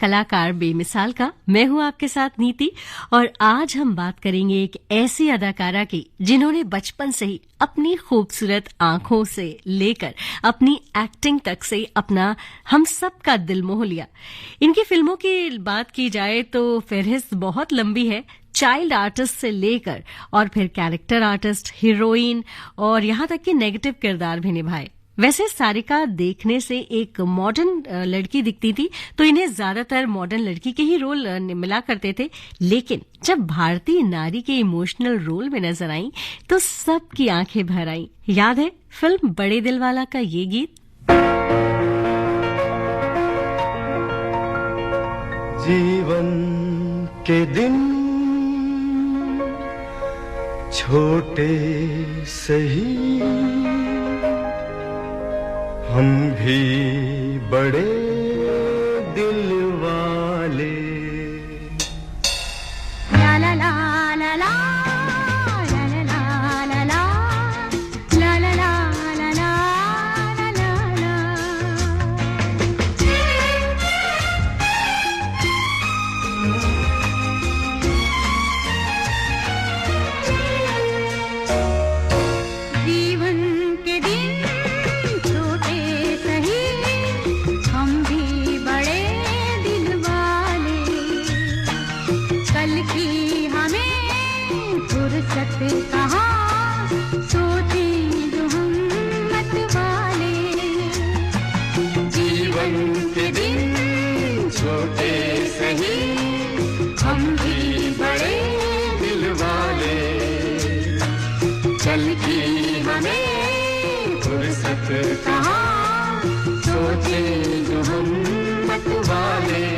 कलाकार बेमिसाल का। मैं हूं आपके साथ नीति और आज हम बात करेंगे एक ऐसी अदाकारा की जिन्होंने बचपन से ही अपनी खूबसूरत आंखों से लेकर अपनी एक्टिंग तक से अपना हम सब का दिल मोह लिया। इनकी फिल्मों की बात की जाए तो फहरिस्त बहुत लंबी है, चाइल्ड आर्टिस्ट से लेकर और फिर कैरेक्टर आर्टिस्ट, हीरोइन और यहां तक कि नेगेटिव किरदार भी निभाए। वैसे सारिका देखने से एक मॉडर्न लड़की दिखती थी तो इन्हें ज्यादातर मॉडर्न लड़की के ही रोल मिला करते थे, लेकिन जब भारतीय नारी के इमोशनल रोल में नजर आई तो सबकी आंखें भर आईं। याद है फिल्म बड़े दिल वाला का ये गीत? जीवन के दिन छोटे सही, हम भी बड़े दिल वाले। ला ला ला ला ला ला ला ला ला ला ला ला ला ला ला। जीवन के दिन छोटे सही, हम भी बड़े दिल वाले। कल की हमें फुर्सत कहाँ, सोचे जो हम मत वाले। जीवन के दिन छोटे सही, हम भी बड़े दिल वाले। चल की हमें फुर्सत कहाँ, सोचे जो हम मत वाले।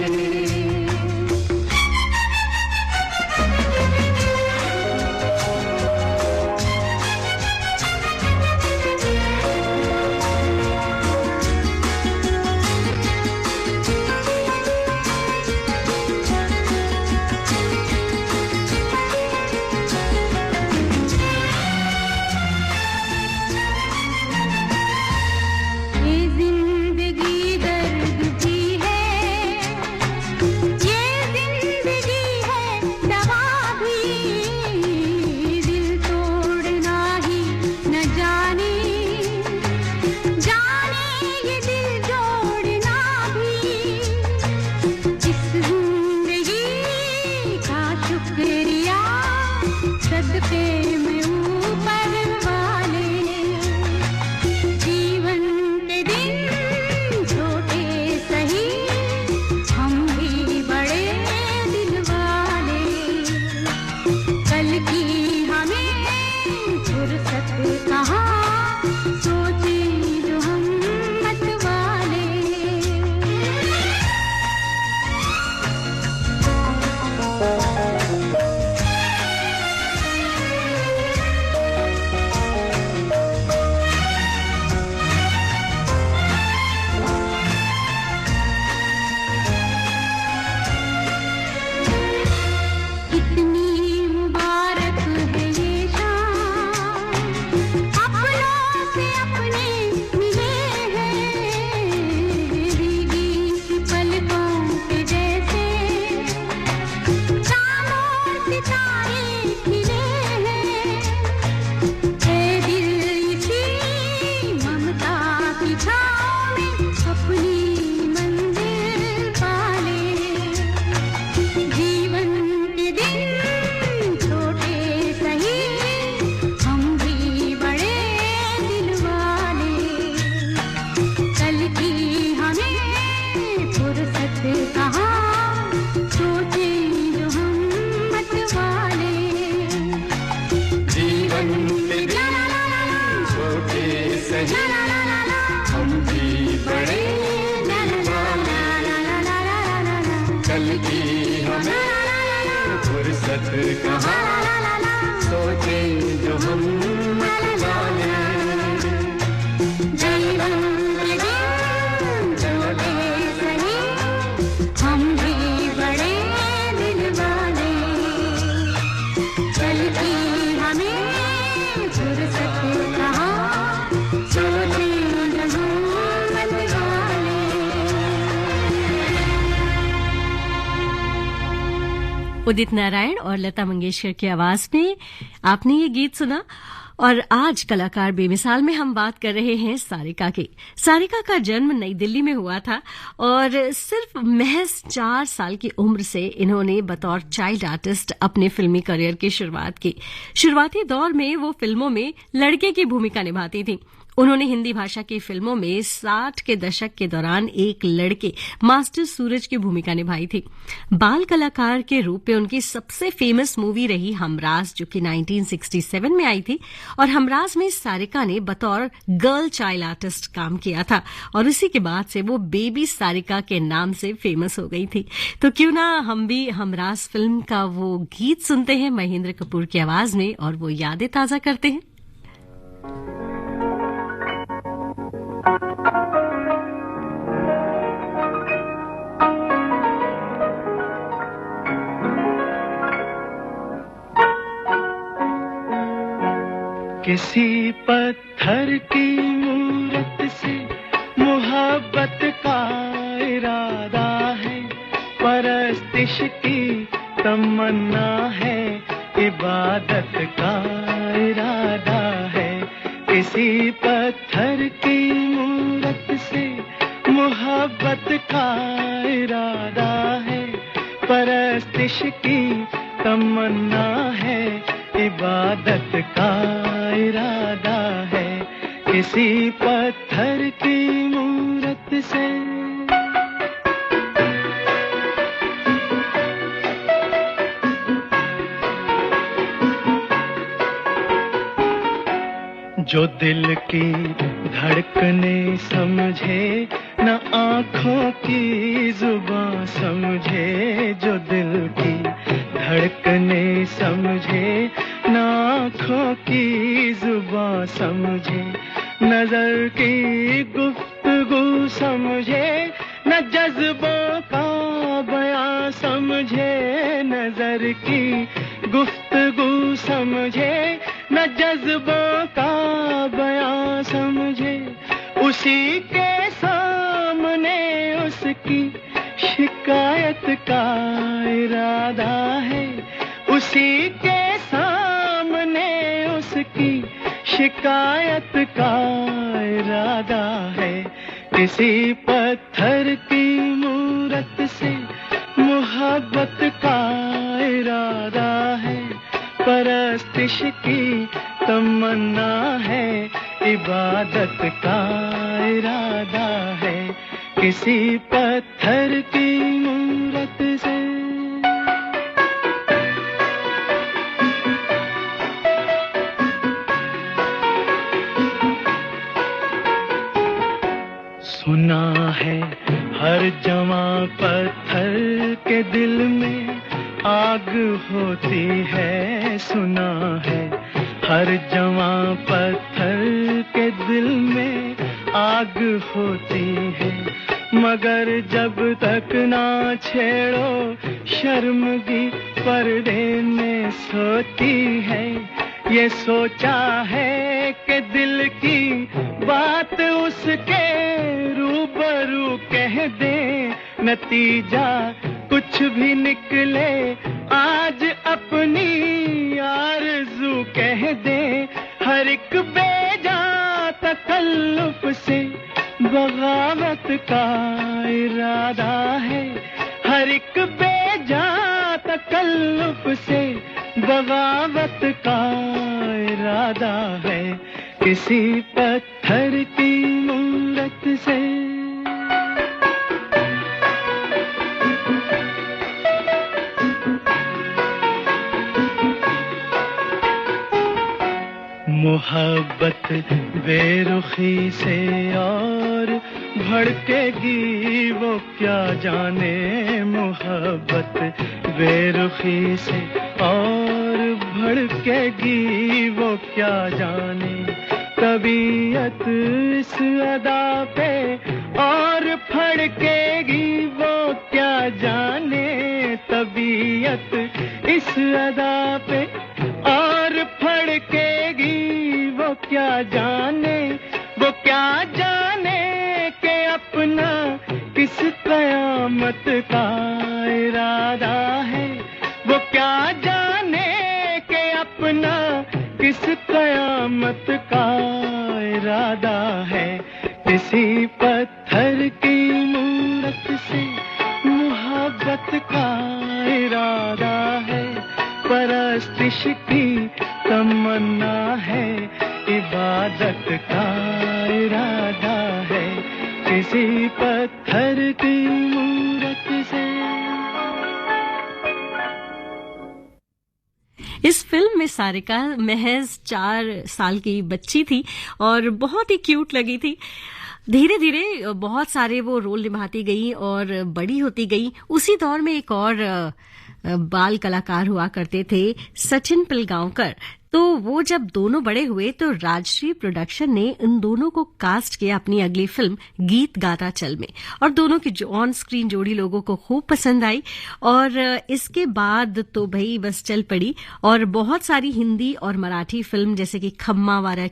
ये जिंदगी दर्द की है, ये जिंदगी है दवा भी। दिल तोड़ना ही न जाने, जाने ये दिल जोड़ना भी। इस जिंदगी का शुक्रिया सदके में ऊपर वाले। जीवन के दिन छोटे सही, हम भी बड़े दिल वाले। कल की हमें फुर्सत कहाँ, सोचे जो हम मत वाले। कितनी मुबारक है ये शाम, अपनों से अपने मिले हैं। भीगी सी पलकों के जैसे चांद और सितारे खिले हैं। ऐ दिल इसी ममता की छाँव में अपनी मंजिल पाले। जीवन के दिन छोटे सही, हम भी बड़े दिल वाले। कल की हमें फुर्सत कहाँ, सोचे जो हम मत वाले। जीवन के दिन छोटे सही, हम भी बड़े दिल वाले। कल की हमें फुर्सत कहाँ, सोचे जो हम मत वाले। जीवन के दिन छोटे सही, हम भी बड़े दिल वाले। कल की हमें फुर्सत कहाँ, सोचे जो हम मत वाले। उदित नारायण और लता मंगेशकर की आवाज में आपने ये गीत सुना। और आज कलाकार बेमिसाल में हम बात कर रहे हैं सारिका की। सारिका का जन्म नई दिल्ली में हुआ था और सिर्फ महज 4 साल की उम्र से इन्होंने बतौर चाइल्ड आर्टिस्ट अपने फिल्मी करियर की शुरुआत की। शुरुआती दौर में वो फिल्मों में लड़के की भूमिका निभाती थी। उन्होंने हिंदी भाषा की फिल्मों में 60 के दशक के दौरान एक लड़के मास्टर सूरज की भूमिका निभाई थी। बाल कलाकार के रूप में उनकी सबसे फेमस मूवी रही हमराज, जो कि 1967 में आई थी। और हमराज में सारिका ने बतौर गर्ल चाइल्ड आर्टिस्ट काम किया था और उसी के बाद से वो बेबी सारिका के नाम से फेमस हो गई थी। तो क्यों ना हम भी हमराज फिल्म का वो गीत सुनते हैं महेंद्र कपूर की आवाज में और वो यादें ताजा करते हैं। किसी पत्थर की मूरत से मोहब्बत का इरादा है, परस्तिश की तमन्ना है, इबादत का इरादा है। किसी पत्थर की मूरत से मोहब्बत का इरादा है, परस्तिश की तमन्ना है, इबादत का इरादा है। किसी पत्थर की मूरत से जो दिल की धड़कने समझे, न आँखों की जुबां समझे। जो दिल की धड़कने समझे, न आँखों की जुबां समझे। नजर की गुफ्तगू समझे, न जज्बों का बयां समझे। नजर की गुफ्तगू समझे, न जज्बों का बयां समझे। उसी के सामने उसकी शिकायत का इरादा है। उसी के सामने उसकी शिकायत का इरादा है। किसी पत्थर की मूरत से मोहब्बत का इरादा है, परस्तिश की तमन्ना है, इबादत का इरादा है। किसी पत्थर की मूरत से सुना है हर जवां पत्थर के दिल में आग होती है। सुना है हर जवां पत्थर के दिल में आग होती है। मगर जब तक ना छेड़ो शर्मगी पर्दे में सोती है। ये सोचा है कि दिल की बात उसके रूबरू कह दे, नतीजा कुछ भी निकले आज अपनी आरज़ू कह दे। हर एक बेजा तकल्लुफ से बगावत का इरादा है। हर एक बेजा तकल्लुफ से बगावत का इरादा है। किसी पत्थर की मूरत से मोहब्बत बेरुखी से और भड़केगी वो क्या जाने। मोहब्बत बेरुखी से और भड़केगी वो क्या जाने। तबीयत इस अदा पे और फड़केगी वो क्या जाने। तबीयत इस अदा पे और फड़केगी वो क्या जाने। वो क्या जाने के अपना किस कयामत का इरादा है। वो किसी पत्थर की मूरत से मोहब्बत का इरादा है, परस्तिश की तमन्ना है, इबादत का इरादा है, किसी पत्थर की मूरत से। इस फिल्म में सारिका महज 4 साल की बच्ची थी और बहुत ही क्यूट लगी थी। धीरे धीरे बहुत सारे वो रोल निभाती गई और बड़ी होती गई। उसी दौर में एक और बाल कलाकार हुआ करते थे, सचिन पिलगांवकर। तो वो जब दोनों बड़े हुए तो राजश्री प्रोडक्शन ने इन दोनों को कास्ट किया अपनी अगली फिल्म गीत गाता चल में, और दोनों की ऑन स्क्रीन जोड़ी लोगों को खूब पसंद आई। और इसके बाद तो भाई बस चल पड़ी और बहुत सारी हिंदी और मराठी फिल्म जैसे कि खम्मा वारा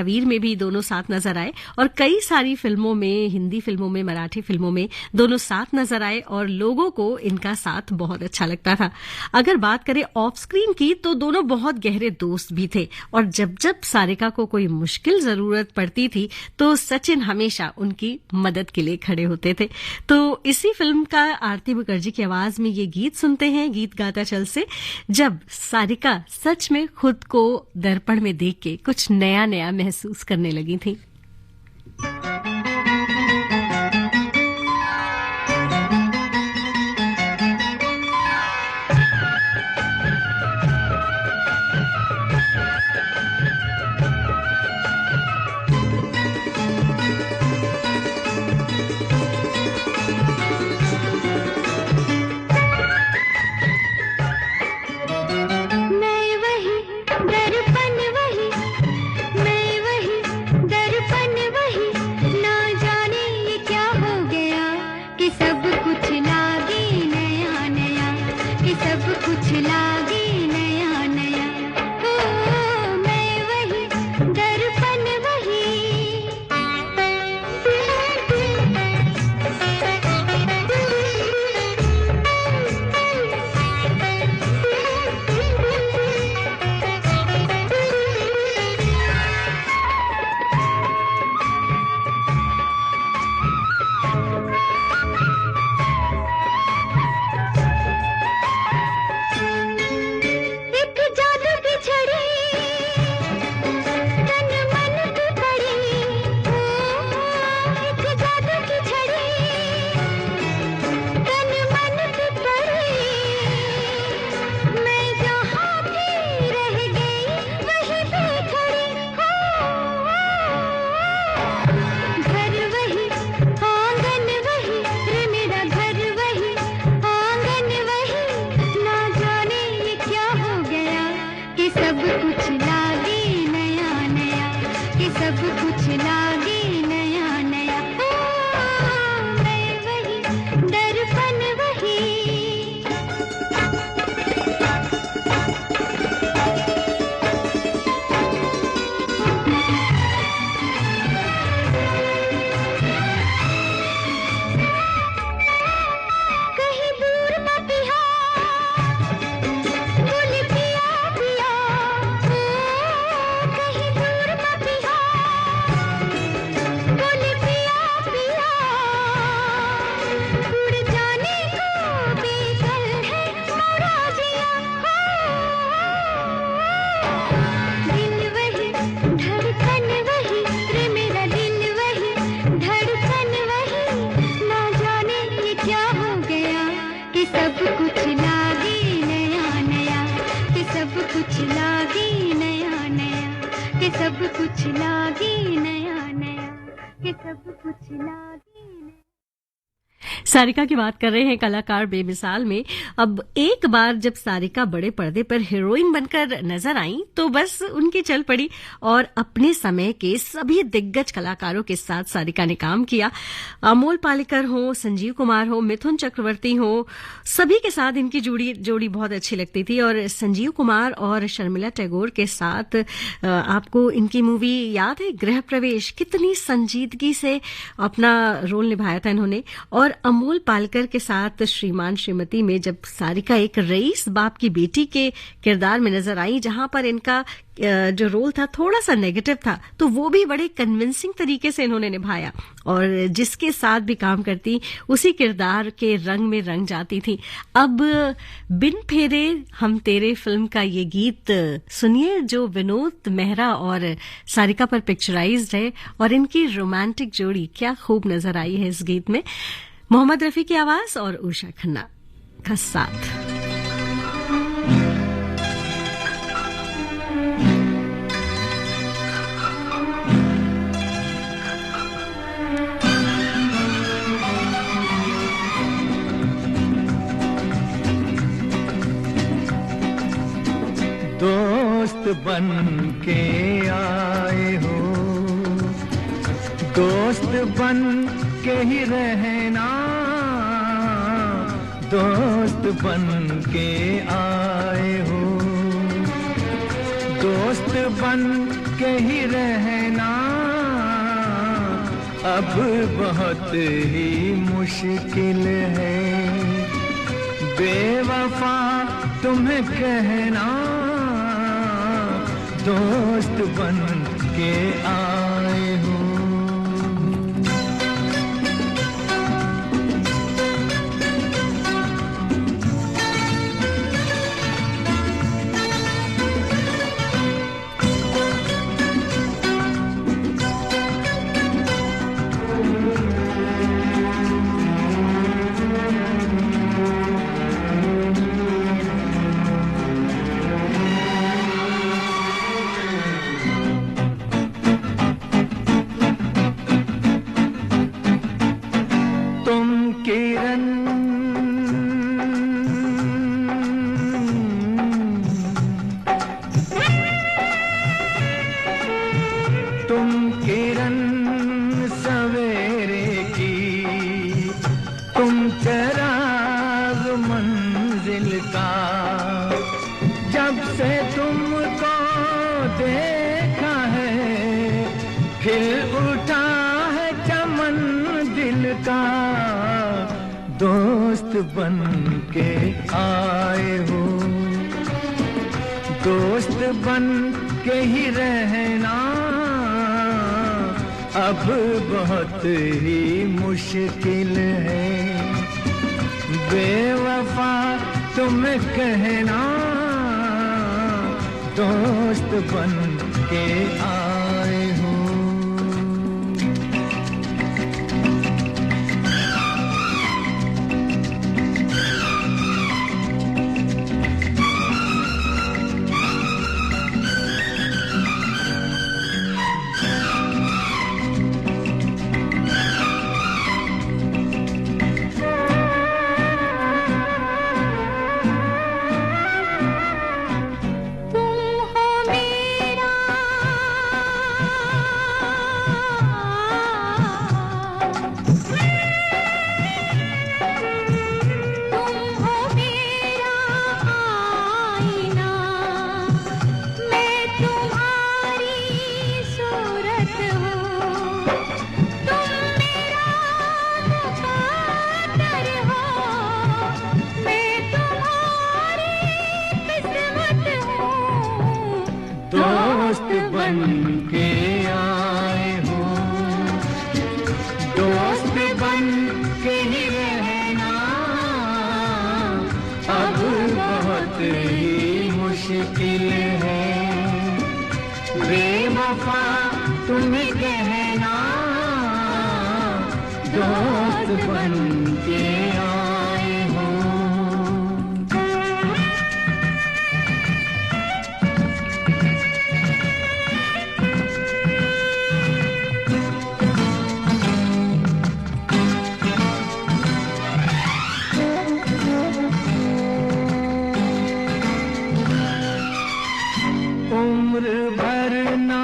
वीर में भी दोनों साथ नजर आए, और कई सारी फिल्मों में, हिंदी फिल्मों में, मराठी फिल्मों में दोनों साथ नजर आए और लोगों को इनका साथ बहुत अच्छा लगता था। अगर बात करें ऑफ स्क्रीन की तो दोनों बहुत गहरे दोस्त भी थे, और जब जब सारिका को कोई मुश्किल जरूरत पड़ती थी तो सचिन हमेशा उनकी मदद के लिए खड़े होते थे। तो इसी फिल्म का आरती मुखर्जी की आवाज में ये गीत सुनते हैं, गीत गाता चल से, जब सारिका सच में खुद को दर्पण में देख के कुछ नया नया महसूस करने लगी थी। सारिका की बात कर रहे हैं कलाकार बेमिसाल में। अब एक बार जब सारिका बड़े पर्दे पर हीरोइन बनकर नजर आई तो बस उनकी चल पड़ी, और अपने समय के सभी दिग्गज कलाकारों के साथ सारिका ने काम किया। अमोल पालेकर हो, संजीव कुमार हो, मिथुन चक्रवर्ती हो, सभी के साथ इनकी जोड़ी बहुत अच्छी लगती थी। और संजीव कुमार और शर्मिला टैगोर के साथ आपको इनकी मूवी याद है गृह प्रवेश, कितनी संजीदगी से अपना रोल निभाया था इन्होंने। और अमोल पालकर के साथ श्रीमान श्रीमती में जब सारिका एक रईस बाप की बेटी के किरदार में नजर आई, जहां पर इनका जो रोल था थोड़ा सा नेगेटिव था, तो वो भी बड़े कन्विंसिंग तरीके से इन्होंने निभाया और जिसके साथ भी काम करती उसी किरदार के रंग में रंग जाती थी। अब बिन फेरे हम तेरे फिल्म का ये गीत सुनिए जो विनोद मेहरा और सारिका पर पिक्चराइज्ड है, और इनकी रोमांटिक जोड़ी क्या खूब नजर आई है इस गीत में। मोहम्मद रफी की आवाज और उषा खन्ना का साथ। दोस्त बन के आए हो, दोस्त बन के ही रहना, दोस्त बन के आए हो, दोस्त बन के ही रहना, अब बहुत ही मुश्किल है बेवफा तुम्हें कहना, दोस्त बन के आए हो। दोस्त बन के आए हो, दोस्त बन के ही रहना, अब बहुत ही मुश्किल है बेवफा तुम कहना, दोस्त बन के आए हो। दोस्त बन के आए हो, दोस्त बन के ही रहना, अब बहुत ही मुश्किल है बेवफा तुम कहना, दोस्त बन के आए हो। उम्र भर ना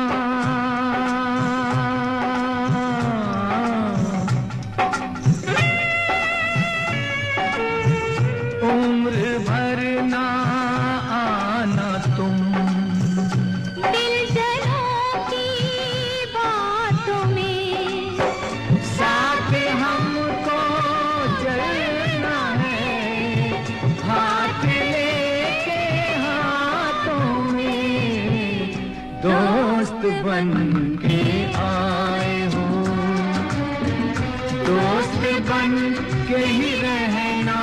उम्र भर ना आना तुम दिलजलों की बातों में, साथ हमको बन के आए हो, दोस्त बन के ही रहना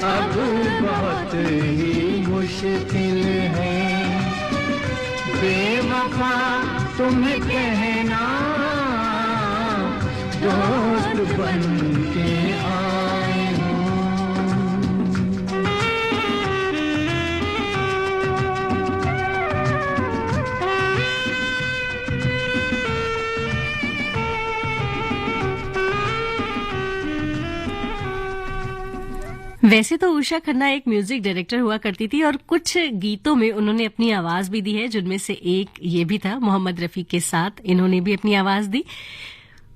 अब बहुत ही मुश्किल है, बेवफा तुम्हें कहना दोस्त बन के आए हो। वैसे तो उषा खन्ना एक म्यूजिक डायरेक्टर हुआ करती थी और कुछ गीतों में उन्होंने अपनी आवाज भी दी है, जिनमें से एक ये भी था, मोहम्मद रफी के साथ इन्होंने भी अपनी आवाज दी।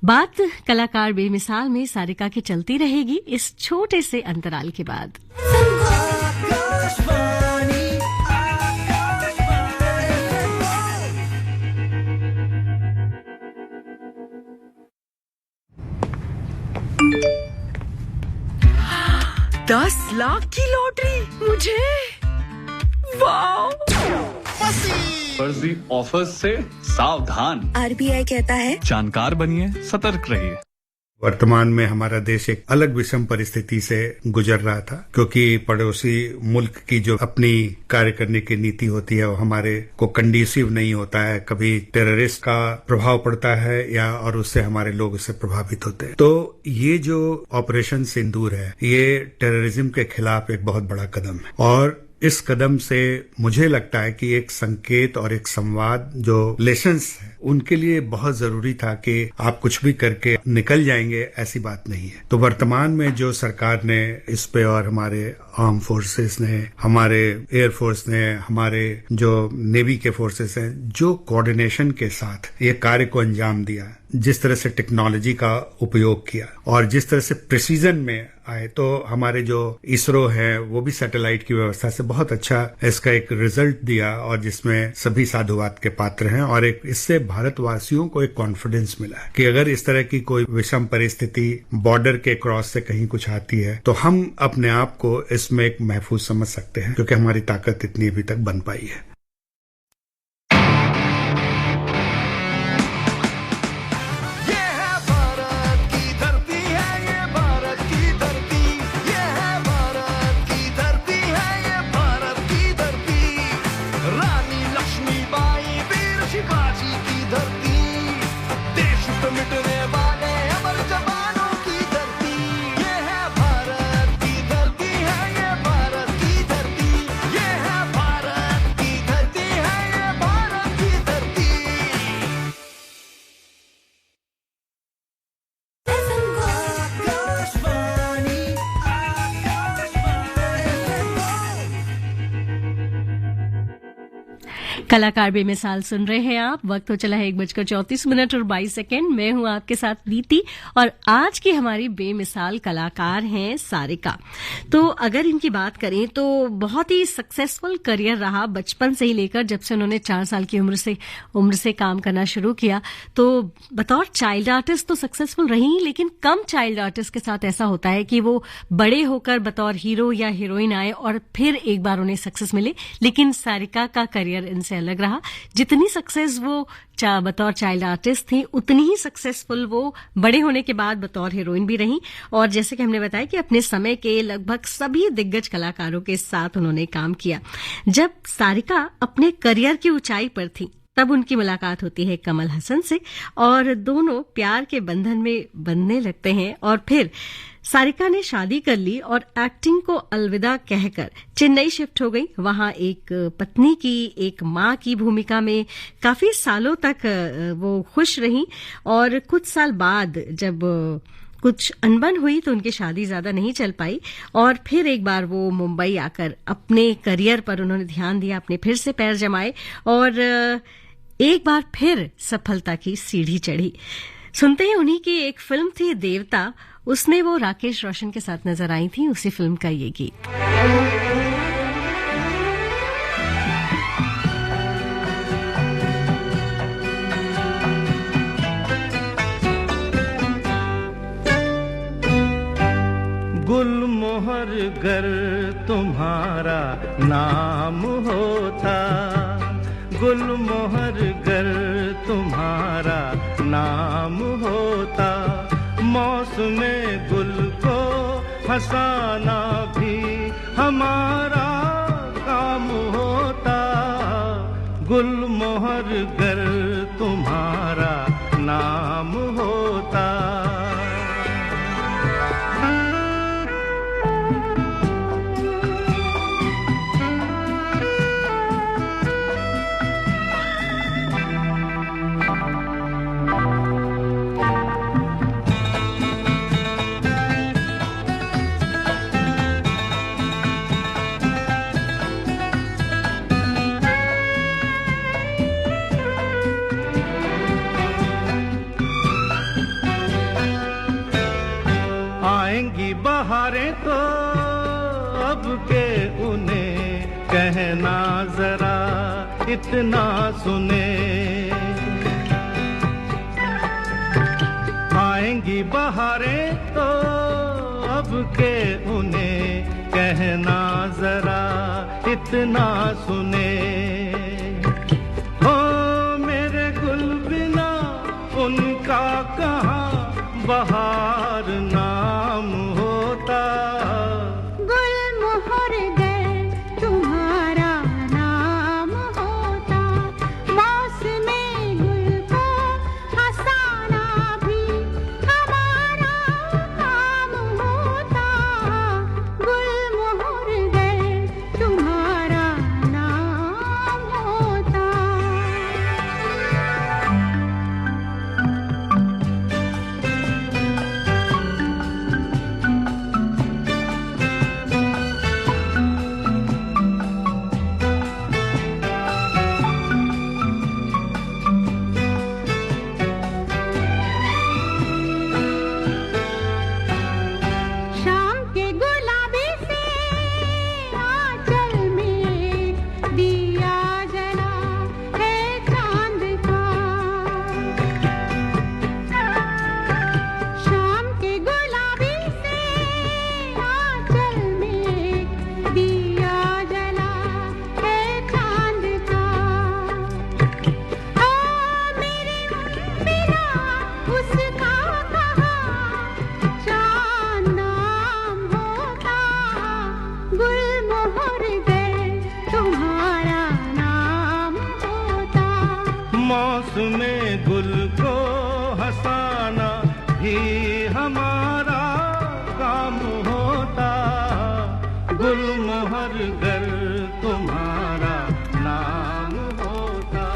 बात कलाकार बेमिसाल में सारिका की चलती रहेगी इस छोटे से अंतराल के बाद। ₹10 लाख की लॉटरी मुझे, वाह! फर्जी ऑफर्स से सावधान। RBI कहता है जानकार बनिए, सतर्क रहिए। वर्तमान में हमारा देश एक अलग विषम परिस्थिति से गुजर रहा था, क्योंकि पड़ोसी मुल्क की जो अपनी कार्य करने की नीति होती है वो हमारे को कंडीसिव नहीं होता है। कभी टेररिस्ट का प्रभाव पड़ता है या और उससे हमारे लोग उससे प्रभावित होते हैं। तो ये जो ऑपरेशन सिंदूर है ये टेररिज्म के खिलाफ एक बहुत बड़ा कदम है, और इस कदम से मुझे लगता है कि एक संकेत और एक संवाद जो लेसन्स है उनके लिए बहुत जरूरी था कि आप कुछ भी करके निकल जाएंगे, ऐसी बात नहीं है। तो वर्तमान में जो सरकार ने इस पे और हमारे आर्म फोर्सेस ने, हमारे एयरफोर्स ने, हमारे जो नेवी के फोर्सेस हैं, जो कोऑर्डिनेशन के साथ ये कार्य को अंजाम दिया, जिस तरह से टेक्नोलॉजी का उपयोग किया और जिस तरह से प्रिसीजन में आए, तो हमारे जो इसरो है वो भी सैटेलाइट की व्यवस्था से बहुत अच्छा इसका एक रिजल्ट दिया, और जिसमें सभी साधुवाद के पात्र हैं। और एक इससे भारतवासियों को एक कॉन्फिडेंस मिला है कि अगर इस तरह की कोई विषम परिस्थिति बॉर्डर के क्रॉस से कहीं कुछ आती है तो हम अपने आप को इसमें एक महफूज समझ सकते हैं, क्योंकि हमारी ताकत इतनी अभी तक बन पाई है। कलाकार बेमिसाल सुन रहे हैं आप। वक्त हो चला है 1:34 और 22 सेकेंड। मैं हूं आपके साथ नीति, और आज की हमारी बेमिसाल कलाकार हैं सारिका। तो अगर इनकी बात करें तो बहुत ही सक्सेसफुल करियर रहा बचपन से ही लेकर, जब से उन्होंने 4 साल की उम्र से काम करना शुरू किया। तो बतौर चाइल्ड आर्टिस्ट तो सक्सेसफुल रही, लेकिन कम चाइल्ड आर्टिस्ट के साथ ऐसा होता है कि वो बड़े होकर बतौर हीरो या हीरोइन आए और फिर एक बार उन्हें सक्सेस मिले। लेकिन सारिका का करियर इनसे अलग रहा। जितनी सक्सेस वो बतौर चाइल्ड आर्टिस्ट थी, उतनी ही सक्सेसफुल वो बड़े होने के बाद बतौर हीरोइन भी रही। और जैसे कि हमने बताया कि अपने समय के लगभग सभी दिग्गज कलाकारों के साथ उन्होंने काम किया। जब सारिका अपने करियर की ऊंचाई पर थी, तब उनकी मुलाकात होती है कमल हसन से, और दोनों प्यार के बंधन में बंधने लगते हैं। और फिर सारिका ने शादी कर ली और एक्टिंग को अलविदा कहकर चेन्नई शिफ्ट हो गई। वहां एक पत्नी की, एक मां की भूमिका में काफी सालों तक वो खुश रही। और कुछ साल बाद जब कुछ अनबन हुई तो उनकी शादी ज्यादा नहीं चल पाई, और फिर एक बार वो मुंबई आकर अपने करियर पर उन्होंने ध्यान दिया, अपने फिर से पैर जमाए और एक बार फिर सफलता की सीढ़ी चढ़ी। सुनते हैं उन्हीं की एक फिल्म थी देवता, उसमें वो राकेश रोशन के साथ नजर आई थी। उसी फिल्म का ये गीत। गुलमोहर गर तुम्हारा नाम होता, गुलमोहर गर तुम्हारा नाम होता, मौसमे गुल को हंसाना भी हमारा काम होता। गुलमोहर गर तुम्हारा नाम होता। आएंगी बहारें तो अब के उन्हें कहना जरा इतना सुने। आएंगी बहारें तो अब के उन्हें कहना जरा इतना सुने। ओ मेरे गुल बिना उनका कहाँ बहार नाम होता। गुलमोहर गर तुम्हारा नाम होता, मौसमे गुल को हंसाना भी हमारा काम होता। गुलमोहर गर तुम्हारा नाम होता। शाम के गुलाबी से आंचल में दिया जला है चांद का। शाम के गुलाबी से आंचल में दिया जला है चांद का। ओ मेरे बिना उसका कहाँ चांद नाम होता। गुलमोहर गर तुम्हारा नाम होता। मौसमे गुल को हंसाना भी हमारा काम होता। गुलमोहर गर तुम्हारा नाम होता।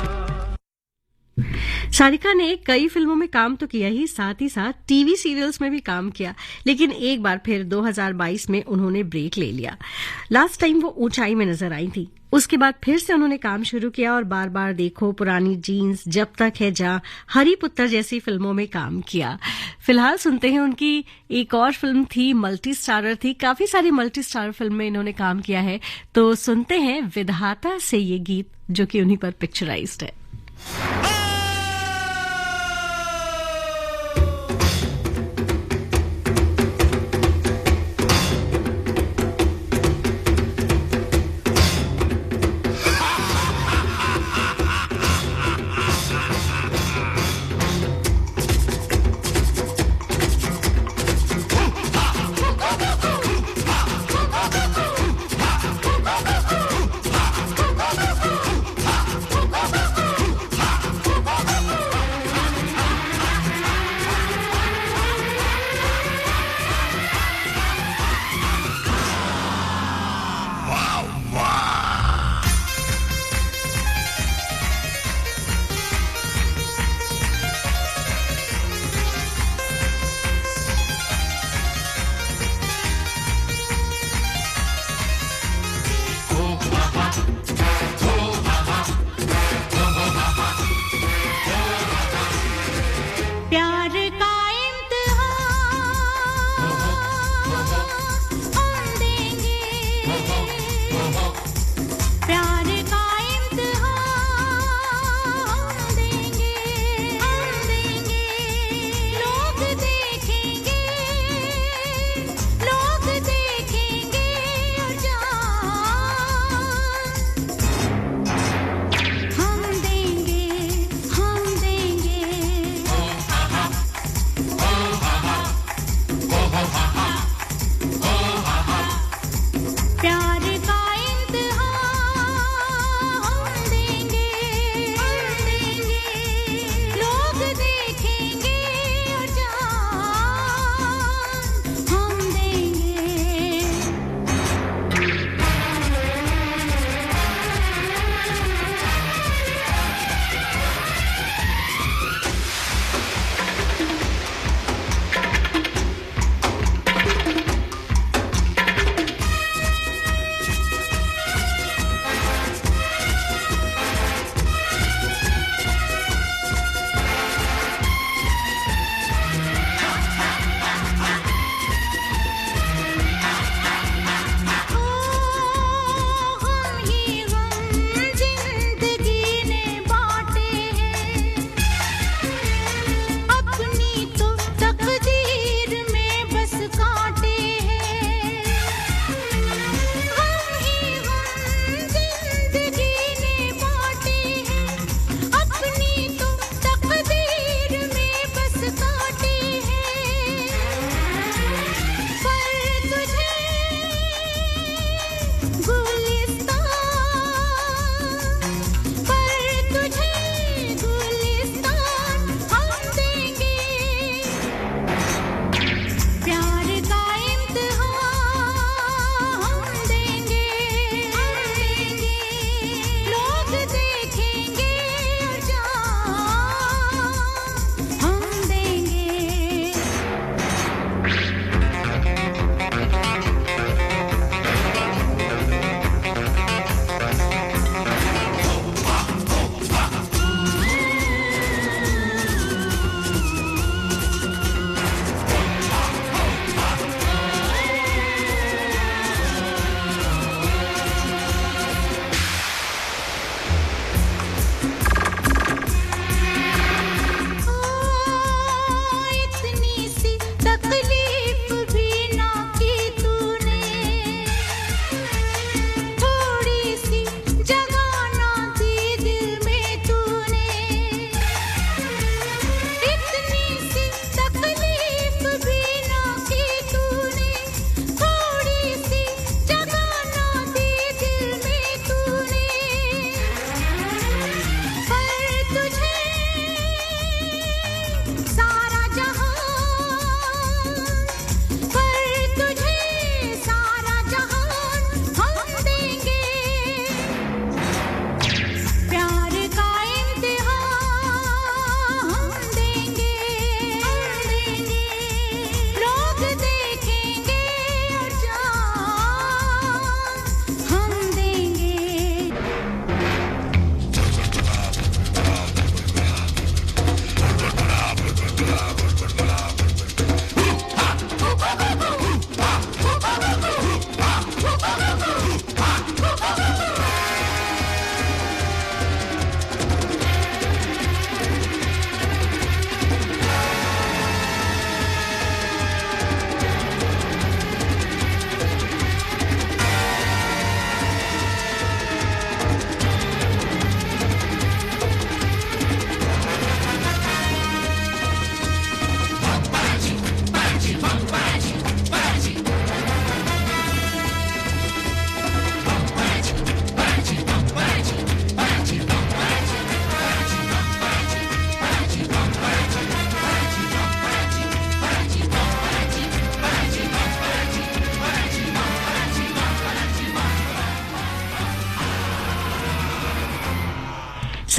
सारिका ने कई फिल्मों में काम तो किया ही साथ टीवी सीरियल्स में भी काम किया, लेकिन एक बार फिर 2022 में उन्होंने ब्रेक ले लिया। लास्ट टाइम वो ऊंचाई में नजर आई थी, उसके बाद फिर से उन्होंने काम शुरू किया और बार बार देखो, पुरानी जीन्स, जब तक है जहां, हरी पुत्र जैसी फिल्मों में काम किया। फिलहाल सुनते हैं उनकी एक और फिल्म थी, मल्टी स्टारर थी, काफी सारी मल्टी स्टारर फिल्म में इन्होंने काम किया है। तो सुनते हैं विधाता से ये गीत जो कि उन्हीं पर पिक्चराइज्ड है।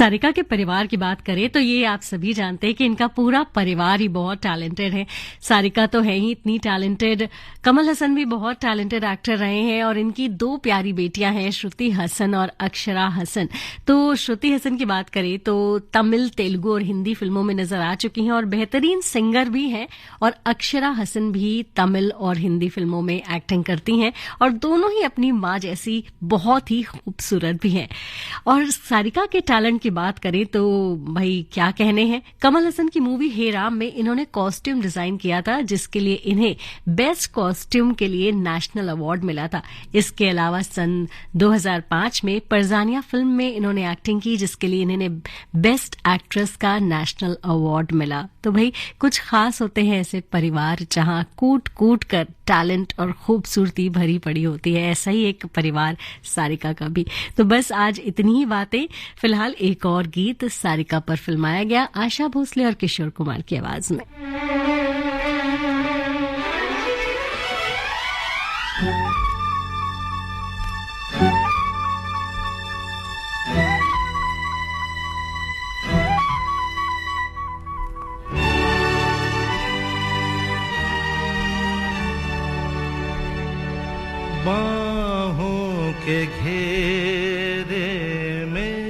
सारिका के परिवार की बात करें तो ये आप सभी जानते हैं कि इनका पूरा परिवार ही बहुत टैलेंटेड है। सारिका तो है ही इतनी टैलेंटेड, कमल हसन भी बहुत टैलेंटेड एक्टर रहे हैं और इनकी 2 प्यारी बेटियां हैं, श्रुति हसन और अक्षरा हसन। तो श्रुति हसन की बात करें तो तमिल, तेलुगु और हिंदी फिल्मों में नजर आ चुकी हैं और बेहतरीन सिंगर भी हैं। और अक्षरा हसन भी तमिल और हिंदी फिल्मों में एक्टिंग करती हैं और दोनों ही अपनी मां जैसी बहुत ही खूबसूरत भी हैं। और सारिका के टैलेंट की बात करें तो भाई क्या कहने हैं। कमल हसन की मूवी हे राम में इन्होंने कॉस्ट्यूम डिजाइन किया था, जिसके लिए इन्हें बेस्ट कॉस्ट्यूम के लिए नेशनल अवार्ड मिला था। इसके अलावा सन 2005 में परजानिया फिल्म में इन्होंने एक्टिंग की, जिसके लिए इन्हें बेस्ट एक्ट्रेस का नेशनल अवार्ड मिला। तो भाई कुछ खास होते हैं ऐसे परिवार जहां कूट कूट कर टैलेंट और खूबसूरती भरी पड़ी होती है। ऐसा ही एक परिवार सारिका का भी। तो बस आज इतनी ही बातें। फिलहाल एक और गीत सारिका पर फिल्माया गया आशा भोसले और किशोर कुमार की आवाज में। बाहों के घेरे में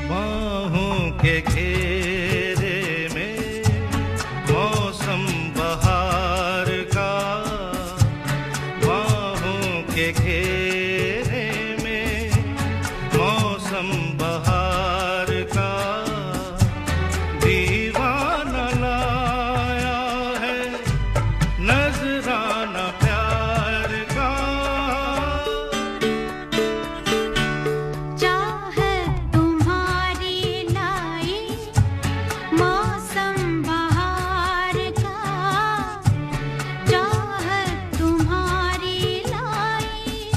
बाहों के घेरे में मौसम बहार का, बाहों के घेरे में मौसम बहार का दीवाना लाया है नजराना प्यार का। चाहत तुम्हारी लाई मौसम बहार का, चाहत तुम्हारी लाई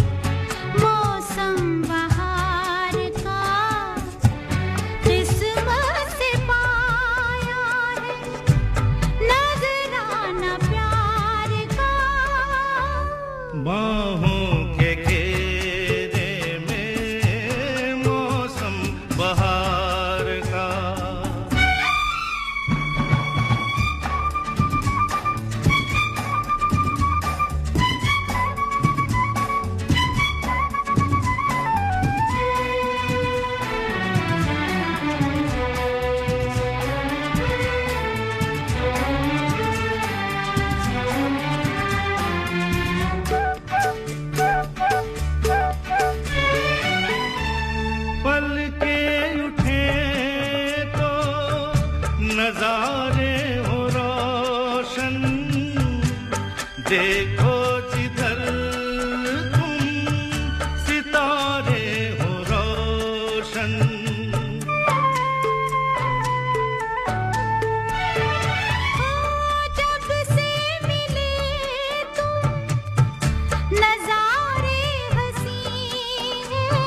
मौसम बहार का, किस्मत से पाया है नजराना प्यार का। बाहों के घेरे में मौसम बहार का। पल के उठे तो नजारे हो रोशन, देखो जिधर तुम सितारे हो रोशन। जब से मिले तुम नजारे हसी हैं,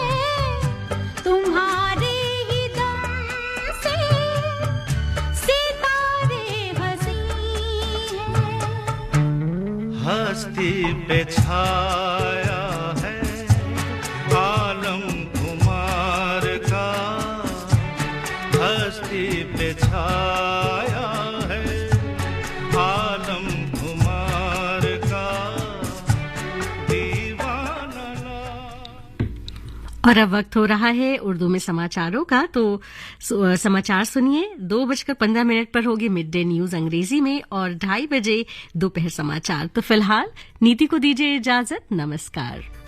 तुम्हारे ही दम से सितारे हसी हैं। हस्ती पे छाया है आलम कुमार का, हस्ती पे छाया है आलम कुमार का दीवाना ला। और अब वक्त हो रहा है उर्दू में समाचारों का। तो समाचार सुनिए। 2:15 पर होगी मिड डे न्यूज अंग्रेजी में और 2:30 बजे दोपहर समाचार। तो फिलहाल नीति को दीजिए इजाजत। नमस्कार।